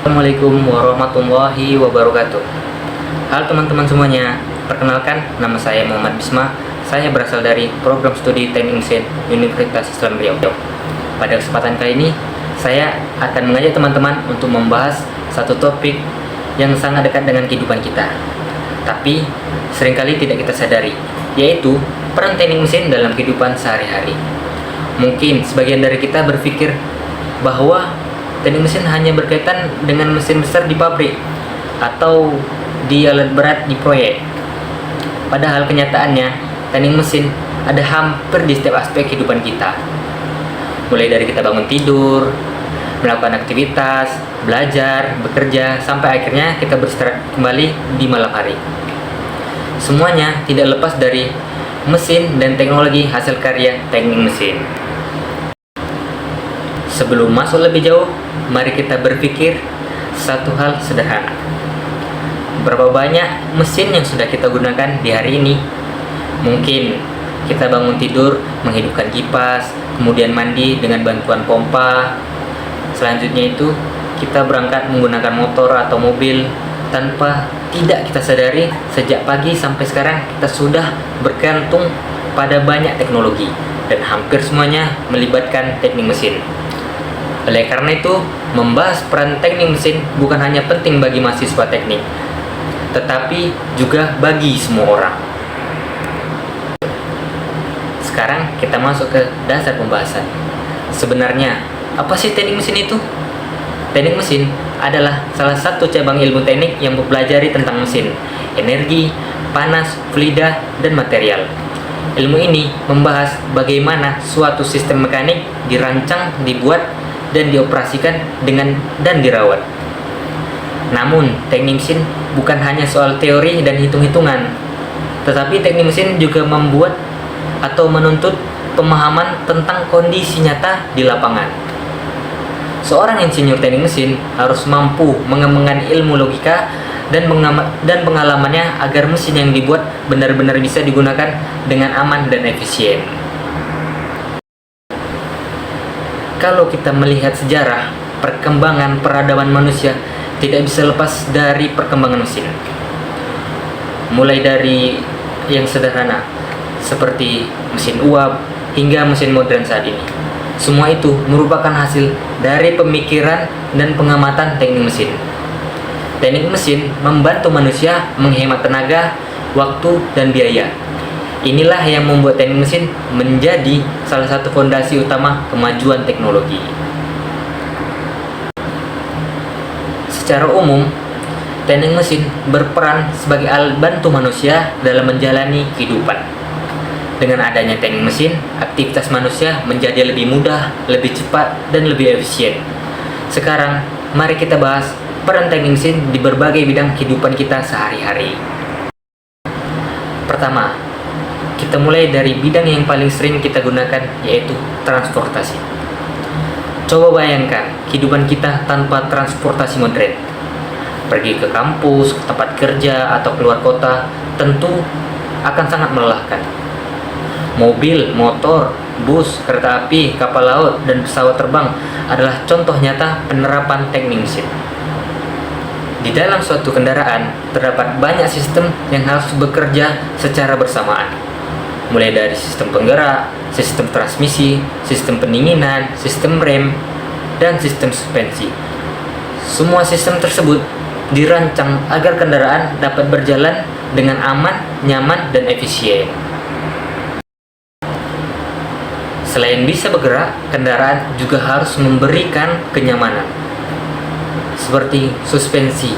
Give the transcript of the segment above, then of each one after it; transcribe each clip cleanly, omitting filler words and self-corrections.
Assalamualaikum warahmatullahi wabarakatuh. Halo teman-teman semuanya, perkenalkan nama saya Muhammad Bisma. Saya berasal dari program studi Teknik Mesin Universitas Islam Riau. Pada kesempatan kali ini, saya akan mengajak teman-teman untuk membahas satu topik yang sangat dekat dengan kehidupan kita, tapi seringkali tidak kita sadari, yaitu peran teknik mesin dalam kehidupan sehari-hari. Mungkin sebagian dari kita berpikir bahwa teknik mesin hanya berkaitan dengan mesin besar di pabrik atau di alat berat di proyek. Padahal kenyataannya, teknik mesin ada hampir di setiap aspek kehidupan kita. Mulai dari kita bangun tidur, melakukan aktivitas, belajar, bekerja, sampai akhirnya kita beristirahat kembali di malam hari. Semuanya tidak lepas dari mesin dan teknologi hasil karya teknik mesin. Sebelum masuk lebih jauh, mari kita berpikir satu hal sederhana. Berapa banyak mesin yang sudah kita gunakan di hari ini? Mungkin kita bangun tidur menghidupkan kipas, kemudian mandi dengan bantuan pompa. Selanjutnya itu kita berangkat menggunakan motor atau mobil. Tanpa tidak kita sadari, sejak pagi sampai sekarang kita sudah bergantung pada banyak teknologi, dan hampir semuanya melibatkan teknik mesin. Oleh karena itu, membahas peran teknik mesin bukan hanya penting bagi mahasiswa teknik, tetapi juga bagi semua orang. Sekarang kita masuk ke dasar pembahasan. Sebenarnya, apa sih teknik mesin itu? Teknik mesin adalah salah satu cabang ilmu teknik yang mempelajari tentang mesin, energi, panas, fluida, dan material. Ilmu ini membahas bagaimana suatu sistem mekanik dirancang, dibuat, dan dioperasikan dan dirawat. Namun, teknik mesin bukan hanya soal teori dan hitung-hitungan, tetapi teknik mesin juga membuat atau menuntut pemahaman tentang kondisi nyata di lapangan. Seorang insinyur teknik mesin harus mampu mengembangkan ilmu logika dan pengalamannya agar mesin yang dibuat benar-benar bisa digunakan dengan aman dan efisien. Kalau kita melihat sejarah perkembangan peradaban manusia, tidak bisa lepas dari perkembangan mesin. Mulai dari yang sederhana seperti mesin uap hingga mesin modern saat ini. Semua itu merupakan hasil dari pemikiran dan pengamatan teknik mesin. Teknik mesin membantu manusia menghemat tenaga, waktu, dan biaya. Inilah yang membuat teknik mesin menjadi salah satu fondasi utama kemajuan teknologi. Secara umum, teknik mesin berperan sebagai alat bantu manusia dalam menjalani kehidupan. Dengan adanya teknik mesin, aktivitas manusia menjadi lebih mudah, lebih cepat, dan lebih efisien. Sekarang, mari kita bahas peran teknik mesin di berbagai bidang kehidupan kita sehari-hari. Pertama, kita mulai dari bidang yang paling sering kita gunakan, yaitu transportasi. Coba bayangkan kehidupan kita tanpa transportasi modern. Pergi ke kampus, ke tempat kerja, atau keluar kota tentu akan sangat melelahkan. Mobil, motor, bus, kereta api, kapal laut, dan pesawat terbang adalah contoh nyata penerapan teknik mesin. Di dalam suatu kendaraan terdapat banyak sistem yang harus bekerja secara bersamaan. Mulai dari sistem penggerak, sistem transmisi, sistem pendinginan, sistem rem, dan sistem suspensi. Semua sistem tersebut dirancang agar kendaraan dapat berjalan dengan aman, nyaman, dan efisien. Selain bisa bergerak, kendaraan juga harus memberikan kenyamanan, seperti suspensi.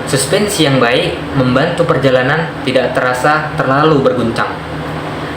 Suspensi yang baik membantu perjalanan tidak terasa terlalu berguncang,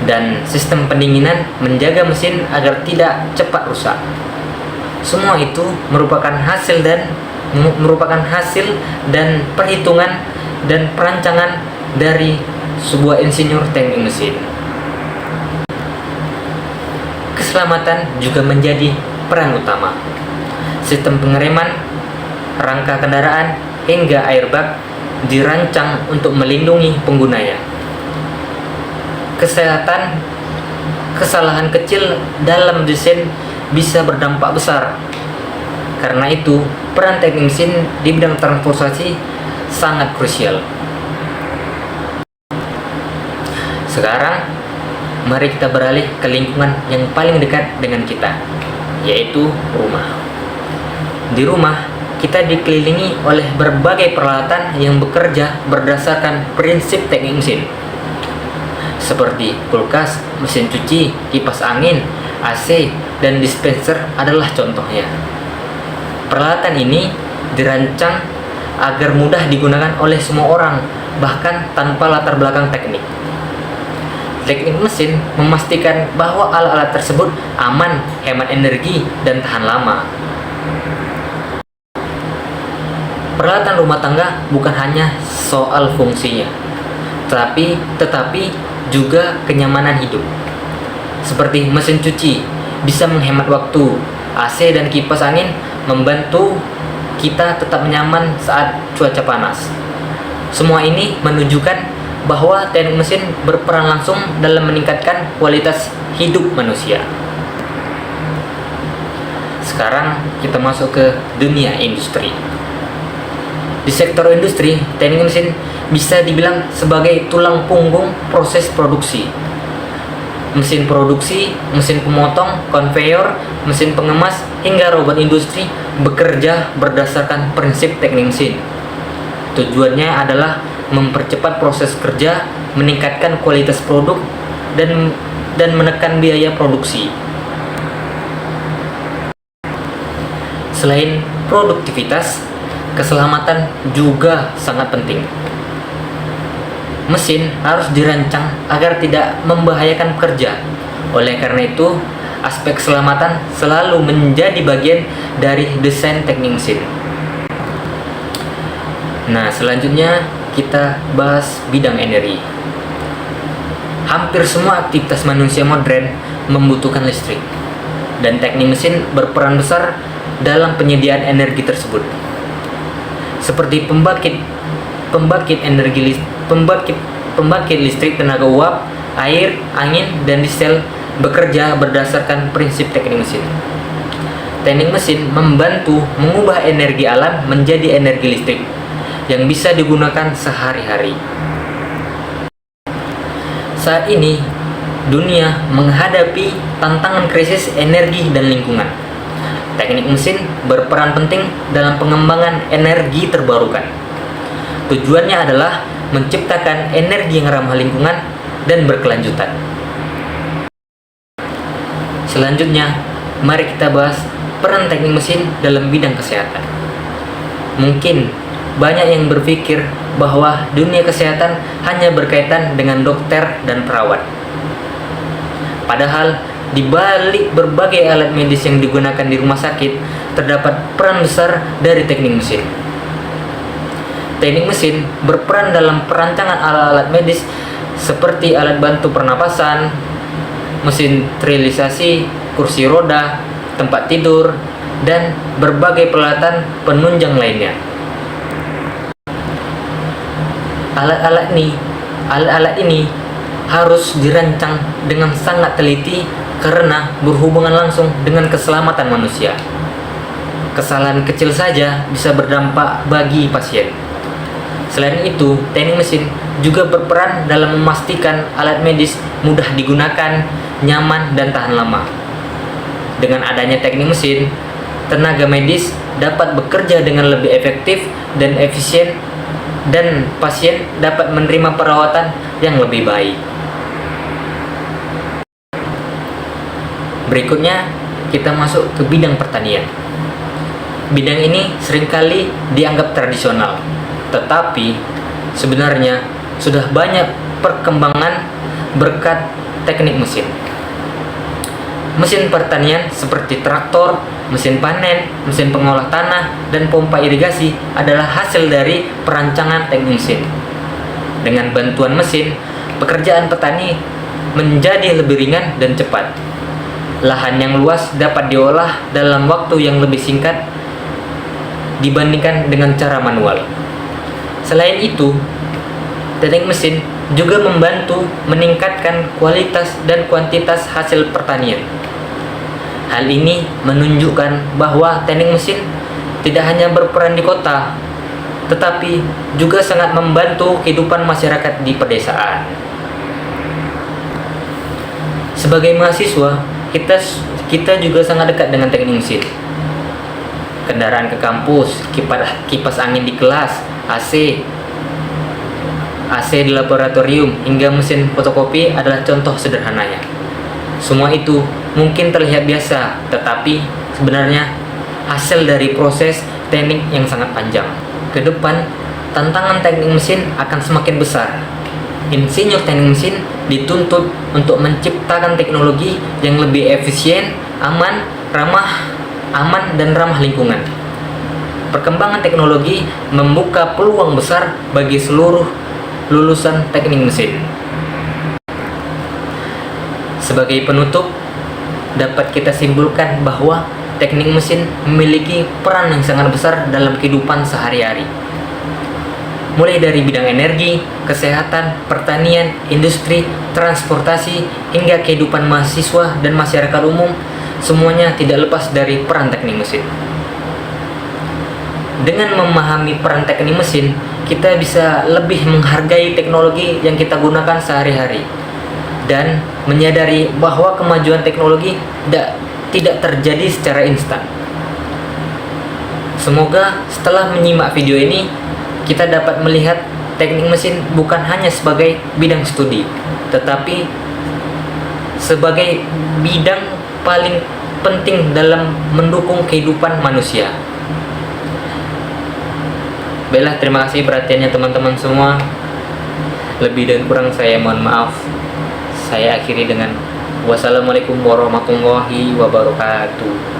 dan sistem pendinginan menjaga mesin agar tidak cepat rusak. Semua itu merupakan hasil dan perhitungan dan perancangan dari sebuah insinyur teknik mesin. Keselamatan juga menjadi peran utama. Sistem pengereman, rangka kendaraan, hingga airbag dirancang untuk melindungi penggunanya. Kesalahan kecil dalam desain bisa berdampak besar. Karena itu, peran teknik mesin di bidang transportasi sangat krusial. Sekarang, mari kita beralih ke lingkungan yang paling dekat dengan kita, yaitu rumah. Di rumah, kita dikelilingi oleh berbagai peralatan yang bekerja berdasarkan prinsip teknik mesin, seperti kulkas, mesin cuci, kipas angin, AC, dan dispenser adalah contohnya. Peralatan ini dirancang agar mudah digunakan oleh semua orang, bahkan tanpa latar belakang teknik. Teknik mesin memastikan bahwa alat-alat tersebut aman, hemat energi, dan tahan lama. Peralatan rumah tangga bukan hanya soal fungsinya, tetapi juga kenyamanan hidup. Seperti mesin cuci bisa menghemat waktu, AC dan kipas angin membantu kita tetap nyaman saat cuaca panas. Semua ini menunjukkan bahwa teknik mesin berperan langsung dalam meningkatkan kualitas hidup manusia. Sekarang kita masuk ke dunia industri. Di sektor industri, teknik mesin bisa dibilang sebagai tulang punggung proses produksi. Mesin produksi, mesin pemotong, konveyor, mesin pengemas, hingga robot industri bekerja berdasarkan prinsip teknik mesin. Tujuannya adalah mempercepat proses kerja, meningkatkan kualitas produk, dan menekan biaya produksi. Selain produktivitas, keselamatan juga sangat penting. Mesin harus dirancang agar tidak membahayakan pekerja. Oleh karena itu, aspek keselamatan selalu menjadi bagian dari desain teknik mesin. Nah, selanjutnya kita bahas bidang energi. Hampir semua aktivitas manusia modern membutuhkan listrik, dan teknik mesin berperan besar dalam penyediaan energi tersebut. Seperti pembangkit listrik tenaga uap, air, angin, dan diesel bekerja berdasarkan prinsip teknik mesin. Teknik mesin membantu mengubah energi alam menjadi energi listrik yang bisa digunakan sehari-hari. Saat ini, dunia menghadapi tantangan krisis energi dan lingkungan. Teknik mesin berperan penting dalam pengembangan energi terbarukan. Tujuannya adalah menciptakan energi yang ramah lingkungan dan berkelanjutan. Selanjutnya, mari kita bahas peran teknik mesin dalam bidang kesehatan. Mungkin banyak yang berpikir bahwa dunia kesehatan hanya berkaitan dengan dokter dan perawat. Padahal, di balik berbagai alat medis yang digunakan di rumah sakit, terdapat peran besar dari teknik mesin. Teknik mesin berperan dalam perancangan alat-alat medis seperti alat bantu pernapasan, mesin sterilisasi, kursi roda, tempat tidur, dan berbagai peralatan penunjang lainnya. Alat-alat ini harus dirancang dengan sangat teliti karena berhubungan langsung dengan keselamatan manusia. Kesalahan kecil saja bisa berdampak bagi pasien. Selain itu, teknik mesin juga berperan dalam memastikan alat medis mudah digunakan, nyaman, dan tahan lama. Dengan adanya teknik mesin, tenaga medis dapat bekerja dengan lebih efektif dan efisien, dan pasien dapat menerima perawatan yang lebih baik. Berikutnya, kita masuk ke bidang pertanian. Bidang ini seringkali dianggap tradisional, tetapi sebenarnya sudah banyak perkembangan berkat teknik mesin. Mesin pertanian seperti traktor, mesin panen, mesin pengolah tanah, dan pompa irigasi adalah hasil dari perancangan teknik mesin. Dengan bantuan mesin, pekerjaan petani menjadi lebih ringan dan cepat. Lahan yang luas dapat diolah dalam waktu yang lebih singkat dibandingkan dengan cara manual. Selain itu, teknik mesin juga membantu meningkatkan kualitas dan kuantitas hasil pertanian. Hal ini menunjukkan bahwa teknik mesin tidak hanya berperan di kota, tetapi juga sangat membantu kehidupan masyarakat di pedesaan. Sebagai mahasiswa, kita juga sangat dekat dengan teknik mesin. Kendaraan ke kampus, kipas angin di kelas, AC di laboratorium, hingga mesin fotokopi adalah contoh sederhananya. Semua itu mungkin terlihat biasa, tetapi sebenarnya hasil dari proses teknik yang sangat panjang. Ke depan, tantangan teknik mesin akan semakin besar. Insinyur teknik mesin dituntut untuk menciptakan teknologi yang lebih efisien, aman dan ramah lingkungan. Perkembangan teknologi membuka peluang besar bagi seluruh lulusan teknik mesin. Sebagai penutup, dapat kita simpulkan bahwa teknik mesin memiliki peran yang sangat besar dalam kehidupan sehari-hari. Mulai dari bidang energi, kesehatan, pertanian, industri, transportasi, hingga kehidupan mahasiswa dan masyarakat umum, semuanya tidak lepas dari peran teknik mesin. Dengan memahami peran teknik mesin, kita bisa lebih menghargai teknologi yang kita gunakan sehari-hari dan menyadari bahwa kemajuan teknologi tidak terjadi secara instan. Semoga setelah menyimak video ini, kita dapat melihat teknik mesin bukan hanya sebagai bidang studi, tetapi sebagai bidang paling penting dalam mendukung kehidupan manusia. Baiklah, terima kasih perhatiannya teman-teman semua. Lebih dan kurang saya mohon maaf. Saya akhiri dengan wassalamualaikum warahmatullahi wabarakatuh.